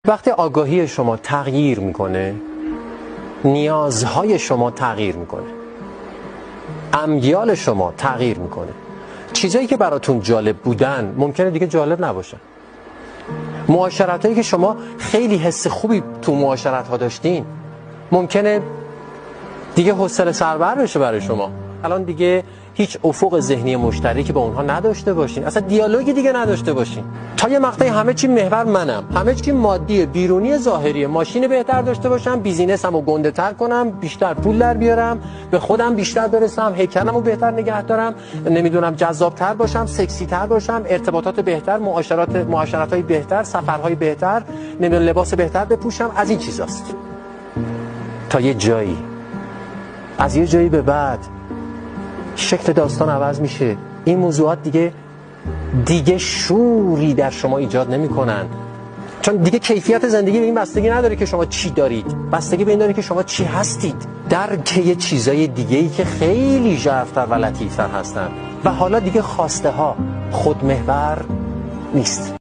وقتی آگاهی شما تغییر میکنه، نیازهای شما تغییر میکنه، امیال شما تغییر میکنه. چیزایی که براتون جالب بودن ممکنه دیگه جالب نباشن. معاشرتایی که شما خیلی حس خوبی تو معاشرت ها داشتین ممکنه دیگه حوصله سربر بشه برای شما. الان دیگه هیچ افق ذهنی مشترکی با اونها نداشته باشین، اصلا دیالوگی دیگه نداشته باشین. تا یه مقطعی همه چی محور منم، همه چی مادی، بیرونی، ظاهری. ماشین بهتر داشته باشم، بیزینسمو گنده تر کنم، بیشتر پول در بیارم، به خودم بیشتر برسم، هیکلمو بهتر نگه دارم، نمیدونم جذاب‌تر باشم، سکسی تر باشم، ارتباطات بهتر، معاشرت‌های بهتر، سفرهای بهتر، نمیدونم لباس بهتر بپوشم. از این چیزاست. تا یه جایی، از یه جایی به بعد شکل داستان عوض میشه. این موضوعات دیگه شوری در شما ایجاد نمیکنن، چون دیگه کیفیت زندگی به این بستگی نداره که شما چی دارید، بستگی به این داره که شما چی هستید. درک یه چیزای دیگه‌ای که خیلی ژرف‌تر و لطیف‌تر هستن و حالا دیگه خواسته ها خودمحور نیست.